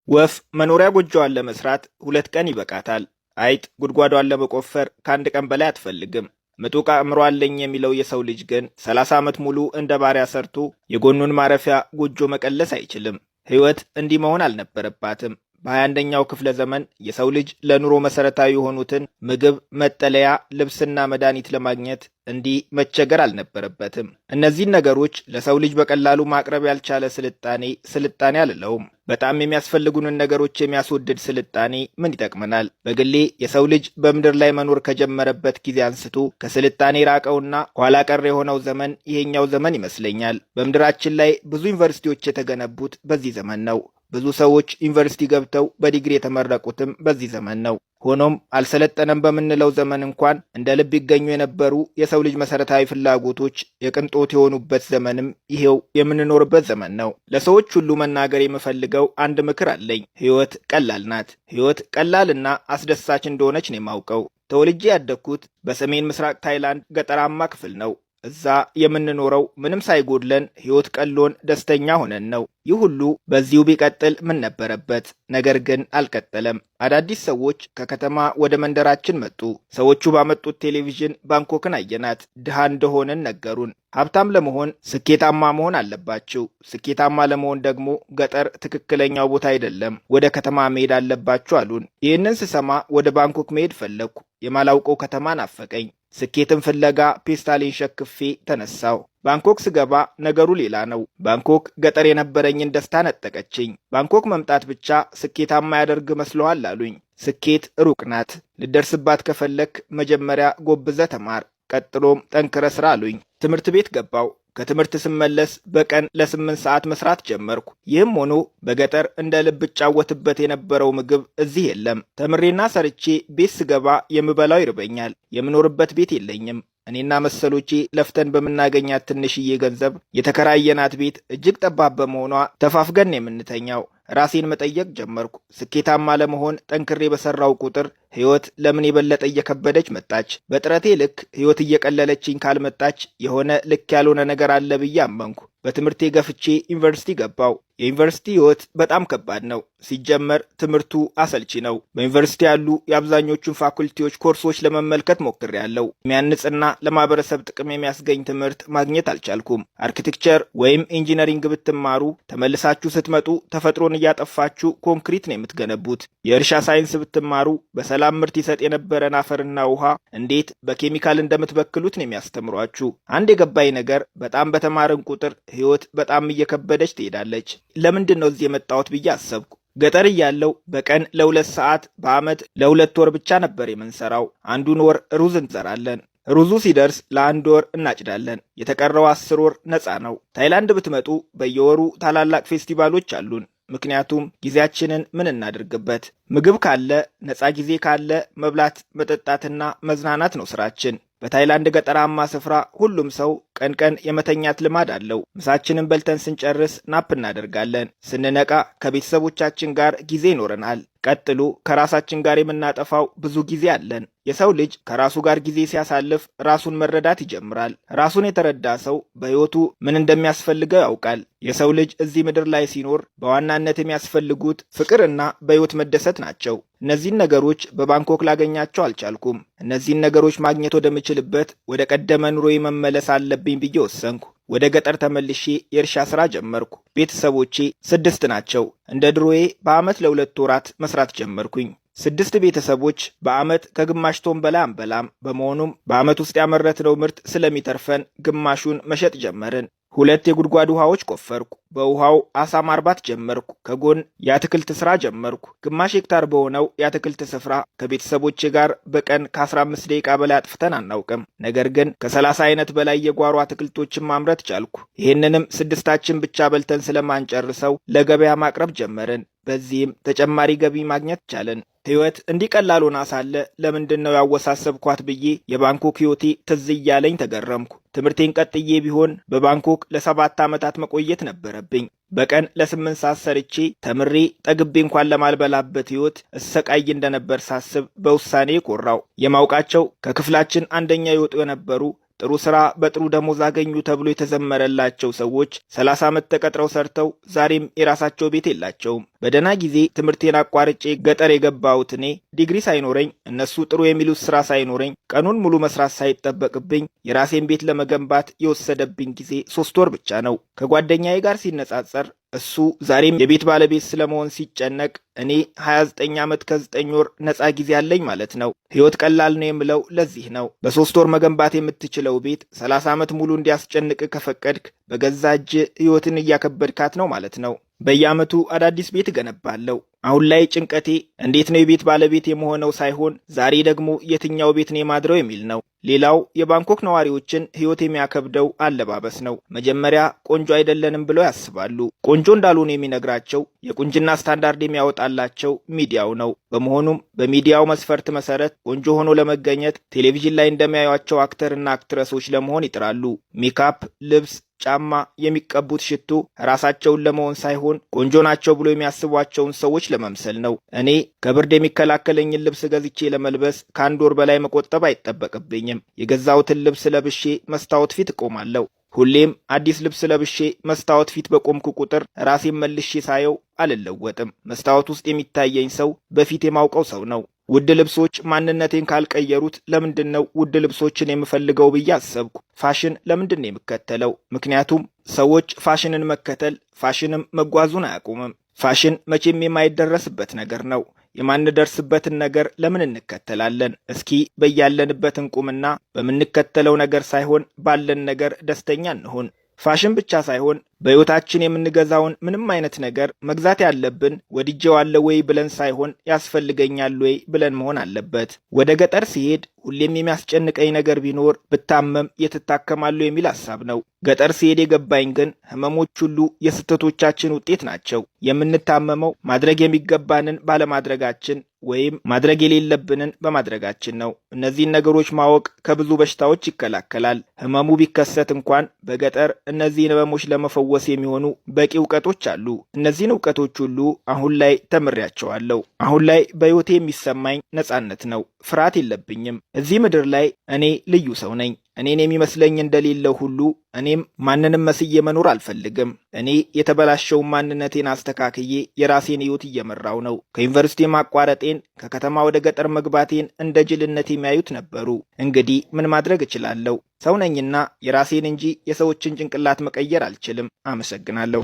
ወፍ መኖሪያ ጎጆዋን ለመስራት 2 ቀን ይበቃታል። አይጥ ጉድጓዷን ለመቆፈር ከ1 ቀን በላይ አትፈልግም። ምጡቅ አእምሮ አለኝ የሚለው የሰው ልጅ ግን 30 ዓመት ሙሉ እንደ ባሪያ ሰርቶ የጎኑን ማረፊያ ጎጆ መቀለስ አይችልም። ሕይወት እንዲህ መሆን አልነበረባትም። በ21ኛው ክፍለ ዘመን የሰው ልጅ ለኑሮ መሰረታዊ የሆኑትን ምግብ፣ መጠለያ፣ ልብስና መድኃኒት ለማግኘት እንዲህ መቸገር አልነበረበትም። እነዚህን ነገሮች ለሰው ልጅ በቀላሉ ማቅረብ ያልቻለ ስልጣኔ አልለውም። በጣም የሚያስፈልጉንን ነገሮች የሚያስወድድ ስልጣኔ ምን ይጠቅመናል? በግሌ የሰው ልጅ በምድር ላይ መኖር ከጀመረበት ጊዜ አንስቶ ከስልጣኔ ራቀውና ኋላ ቀር የሆነው ዘመን ይሄኛው ዘመን ይመስለኛል። በምድራችን ላይ ብዙ ዩኒቨርሲቲዎች የተገነቡት በዚህ ዘመን ነው። ብዙ ሰዎች ዩኒቨርሲቲ ገብተው በዲግሪ የተመረቁትም በዚህ ዘመን ነው። ሆኖም አልሰለጠነም በምንለው ዘመን እንኳን እንደ ልብ ይገኙ የነበሩ የሰው ልጅ መሰረታዊ ፍላጎቶች የቅንጦት የሆኑበት ዘመንም ይሄው የምንኖርበት ዘመን ነው። ለሰዎች ሁሉ መናገር የምፈልገው አንድ ምክር አለኝ። ሕይወት ቀላል ናት። ሕይወት ቀላልና አስደሳች እንደሆነች ነው የማውቀው። ተወልጄ ያደግኩት በሰሜን ምስራቅ ታይላንድ ገጠራማ ክፍል ነው። እዛ የምንኖረው ምንም ሳይጎድለን ሕይወት ቀሎን ደስተኛ ሆነን ነው። ይህ ሁሉ በዚሁ ቢቀጥል ምን ነበረበት? ነገር ግን አልቀጠለም። አዳዲስ ሰዎች ከከተማ ወደ መንደራችን መጡ። ሰዎቹ ባመጡት ቴሌቪዥን ባንኮክን አየናት። ድሃ እንደሆንን ነገሩን። ሀብታም ለመሆን ስኬታማ መሆን አለባችሁ። ስኬታማ ለመሆን ደግሞ ገጠር ትክክለኛው ቦታ አይደለም፣ ወደ ከተማ መሄድ አለባችሁ አሉን። ይህንን ስሰማ ወደ ባንኮክ መሄድ ፈለግኩ። የማላውቀው ከተማ ናፈቀኝ። ስኬትን ፍለጋ ፔስታሌን ሸክፌ ተነሳው። ባንኮክ ስገባ ነገሩ ሌላ ነው። ባንኮክ ገጠር የነበረኝን ደስታ ነጠቀችኝ። ባንኮክ መምጣት ብቻ ስኬታማ ያደርግ መስሎሃል አሉኝ። ስኬት ሩቅ ናት። ልደርስባት ከፈለክ መጀመሪያ ጎብዘ ተማር፣ ቀጥሎም ጠንክረ ስራ አሉኝ። ትምህርት ቤት ገባው። ከትምህርት ስመለስ በቀን ለ8 ሰዓት መስራት ጀመርኩ። ይህም ሆኖ በገጠር እንደ ልብ እጫወትበት የነበረው ምግብ እዚህ የለም። ተምሬና ሰርቼ ቤት ስገባ የምበላው ይርበኛል። የምኖርበት ቤት የለኝም። እኔና መሰሎቼ ለፍተን በምናገኛት ትንሽዬ ገንዘብ የተከራየናት ቤት እጅግ ጠባብ በመሆኗ ተፋፍገን የምንተኛው። ራሴን መጠየቅ ጀመርኩ። ስኬታማ ለመሆን ጠንክሬ በሰራው ቁጥር ሕይወት ለምን የበለጠ እየከበደች መጣች? በጥረቴ ልክ ሕይወት እየቀለለችኝ ካልመጣች የሆነ ልክ ያልሆነ ነገር አለ ብዬ አመንኩ። በትምህርቴ ገፍቼ ዩኒቨርሲቲ ገባው። የዩኒቨርሲቲ ሕይወት በጣም ከባድ ነው። ሲጀመር ትምህርቱ አሰልቺ ነው። በዩኒቨርሲቲ ያሉ የአብዛኞቹን ፋኩልቲዎች ኮርሶች ለመመልከት ሞክሬያለሁ። የሚያንጽና ለማህበረሰብ ጥቅም የሚያስገኝ ትምህርት ማግኘት አልቻልኩም። አርኪቴክቸር ወይም ኢንጂነሪንግ ብትማሩ ተመልሳችሁ ስትመጡ ተፈጥሮን እያጠፋችሁ ኮንክሪት ነው የምትገነቡት። የእርሻ ሳይንስ ብትማሩ በሰላም ምርት ይሰጥ የነበረን አፈርና ውሃ እንዴት በኬሚካል እንደምትበክሉት ነው የሚያስተምሯችሁ። አንድ የገባኝ ነገር በጣም በተማርን ቁጥር ሕይወት በጣም እየከበደች ትሄዳለች። ለምንድን ነው እዚህ የመጣሁት ብዬ አሰብኩ። ገጠር እያለው በቀን ለ2 ሰዓት በዓመት ለ2 ወር ብቻ ነበር የምንሰራው። አንዱን ወር ሩዝ እንዘራለን። ሩዙ ሲደርስ ለ1 ወር እናጭዳለን። የተቀረው 10 ወር ነፃ ነው። ታይላንድ ብትመጡ በየወሩ ታላላቅ ፌስቲቫሎች አሉን። ምክንያቱም ጊዜያችንን ምን እናድርግበት? ምግብ ካለ፣ ነፃ ጊዜ ካለ መብላት መጠጣትና መዝናናት ነው ስራችን። በታይላንድ ገጠራማ ስፍራ ሁሉም ሰው ቀን ቀን የመተኛት ልማድ አለው። ምሳችንን በልተን ስንጨርስ ናፕ እናደርጋለን። ስንነቃ ከቤተሰቦቻችን ጋር ጊዜ ይኖረናል። ቀጥሎ ከራሳችን ጋር የምናጠፋው ብዙ ጊዜ አለን። የሰው ልጅ ከራሱ ጋር ጊዜ ሲያሳልፍ ራሱን መረዳት ይጀምራል። ራሱን የተረዳ ሰው በሕይወቱ ምን እንደሚያስፈልገው ያውቃል። የሰው ልጅ እዚህ ምድር ላይ ሲኖር በዋናነት የሚያስፈልጉት ፍቅርና በሕይወት መደሰት ናቸው። እነዚህን ነገሮች በባንኮክ ላገኛቸው አልቻልኩም። እነዚህን ነገሮች ማግኘት ወደምችልበት ወደ ቀደመ ኑሮዬ መመለስ አለብኝ ብዬ ወሰንኩ። ወደ ገጠር ተመልሼ የእርሻ ሥራ ጀመርኩ። ቤተሰቦቼ 6 ናቸው። እንደ ድሮዬ በዓመት ለ2 ወራት መስራት ጀመርኩኝ። 6 ቤተሰቦች በዓመት ከግማሽ ቶን በላይ አንበላም። በመሆኑም በዓመት ውስጥ ያመረትነው ምርት ስለሚተርፈን ግማሹን መሸጥ ጀመርን። 2 የጉድጓድ ውሃዎች ቆፈርኩ። በውሃው አሳ ማርባት ጀመርኩ። ከጎን የአትክልት ሥራ ጀመርኩ። ግማሽ ሄክታር በሆነው የአትክልት ስፍራ ከቤተሰቦቼ ጋር በቀን ከ15 ደቂቃ በላይ አጥፍተን አናውቅም። ነገር ግን ከ30 አይነት በላይ የጓሮ አትክልቶችን ማምረት ቻልኩ። ይህንንም 6ታችን ብቻ በልተን ስለማንጨርሰው ለገበያ ማቅረብ ጀመርን። በዚህም ተጨማሪ ገቢ ማግኘት ቻለን። ሕይወት እንዲህ ቀላል ሆና ሳለ ለምንድን ነው ያወሳሰብኳት ብዬ የባንኮክ ሕይወቴ ትዝ እያለኝ ተገረምኩ። ትምህርቴን ቀጥዬ ቢሆን በባንኮክ ለ7 ዓመታት መቆየት ነበረብኝ። በቀን ለ8 ሰዓት ሰርቼ ተምሬ ጠግቤ እንኳን ለማልበላበት ሕይወት እሰቃይ እንደነበር ሳስብ በውሳኔ ኮራው። የማውቃቸው ከክፍላችን አንደኛ ይወጡ የነበሩ ጥሩ ስራ በጥሩ ደሞዝ አገኙ ተብሎ የተዘመረላቸው ሰዎች 30 ዓመት ተቀጥረው ሰርተው ዛሬም የራሳቸው ቤት የላቸውም። በደህና ጊዜ ትምህርቴን አቋርጬ ገጠር የገባሁት እኔ ዲግሪ ሳይኖረኝ እነሱ ጥሩ የሚሉት ስራ ሳይኖረኝ ቀኑን ሙሉ መስራት ሳይጠበቅብኝ የራሴን ቤት ለመገንባት የወሰደብኝ ጊዜ 3 ወር ብቻ ነው። ከጓደኛዬ ጋር ሲነጻጸር እሱ ዛሬም የቤት ባለቤት ስለመሆን ሲጨነቅ እኔ 29 ዓመት ከ9 ወር ነፃ ጊዜ አለኝ ማለት ነው። ህይወት ቀላል ነው የምለው ለዚህ ነው። በ3 ወር መገንባት የምትችለው ቤት 30 ዓመት ሙሉ እንዲያስጨንቅ ከፈቀድክ በገዛ እጅ ህይወትን እያከበድካት ነው ማለት ነው። በየዓመቱ አዳዲስ ቤት እገነባለሁ። አሁን ላይ ጭንቀቴ እንዴት ነው የቤት ባለቤት የመሆነው ሳይሆን ዛሬ ደግሞ የትኛው ቤት ነው የማድረው የሚል ነው። ሌላው የባንኮክ ነዋሪዎችን ህይወት የሚያከብደው አለባበስ ነው። መጀመሪያ ቆንጆ አይደለንም ብለው ያስባሉ። ቆንጆ እንዳልሆኑ የሚነግራቸው የቁንጅና ስታንዳርድ የሚያወጣላቸው ሚዲያው ነው። በመሆኑም በሚዲያው መስፈርት መሰረት ቆንጆ ሆኖ ለመገኘት ቴሌቪዥን ላይ እንደሚያዩቸው አክተርና አክትረሶች ለመሆን ይጥራሉ። ሜካፕ፣ ልብስ፣ ጫማ፣ የሚቀቡት ሽቶ ራሳቸውን ለመሆን ሳይሆን ቆንጆ ናቸው ብሎ የሚያስቧቸውን ሰዎች ለመምሰል ነው። እኔ ከብርድ የሚከላከለኝን ልብስ ገዝቼ ለመልበስ ከ1 ወር በላይ መቆጠብ አይጠበቅብኝም። የገዛሁትን ልብስ ለብሼ መስታወት ፊት እቆማለሁ። ሁሌም አዲስ ልብስ ለብሼ መስታወት ፊት በቆምኩ ቁጥር ራሴን መልሼ ሳየው አልለወጥም። መስታወት ውስጥ የሚታየኝ ሰው በፊት የማውቀው ሰው ነው። ውድ ልብሶች ማንነቴን ካልቀየሩት ለምንድን ነው ውድ ልብሶችን የምፈልገው ብዬ አሰብኩ። ፋሽን ለምንድን ነው የምከተለው? ምክንያቱም ሰዎች ፋሽንን መከተል ፋሽንም መጓዙን አያቆምም። ፋሽን መቼም የማይደረስበት ነገር ነው። የማንደርስበትን ነገር ለምን እንከተላለን? እስኪ በያለንበት እንቁምና በምንከተለው ነገር ሳይሆን ባለን ነገር ደስተኛ እንሁን። ፋሽን ብቻ ሳይሆን በሕይወታችን የምንገዛውን ምንም አይነት ነገር መግዛት ያለብን ወድጄዋለሁ ወይ ብለን ሳይሆን ያስፈልገኛል ወይ ብለን መሆን አለበት። ወደ ገጠር ሲሄድ ሁሌም የሚያስጨንቀኝ ነገር ቢኖር ብታመም የት እታከማለሁ የሚል ሐሳብ ነው። ገጠር ሲሄድ የገባኝ ግን ህመሞች ሁሉ የስህተቶቻችን ውጤት ናቸው። የምንታመመው ማድረግ የሚገባንን ባለማድረጋችን ወይም ማድረግ የሌለብንን በማድረጋችን ነው። እነዚህን ነገሮች ማወቅ ከብዙ በሽታዎች ይከላከላል። ህመሙ ቢከሰት እንኳን በገጠር እነዚህን ህመሞች ለመፈወስ የሚሆኑ በቂ እውቀቶች አሉ። እነዚህን እውቀቶች ሁሉ አሁን ላይ ተምሬያቸዋለሁ። አሁን ላይ በሕይወቴ የሚሰማኝ ነጻነት ነው። ፍርሃት የለብኝም። እዚህ ምድር ላይ እኔ ልዩ ሰው ነኝ። እኔን የሚመስለኝ እንደሌለው ሁሉ እኔም ማንንም መስዬ መኖር አልፈልግም። እኔ የተበላሸውን ማንነቴን አስተካክዬ የራሴን ሕይወት እየመራው ነው። ከዩኒቨርሲቲ ማቋረጤን፣ ከከተማ ወደ ገጠር መግባቴን እንደ ጅልነት የሚያዩት ነበሩ። እንግዲህ ምን ማድረግ እችላለሁ? ሰው ነኝና የራሴን እንጂ የሰዎችን ጭንቅላት መቀየር አልችልም። አመሰግናለሁ።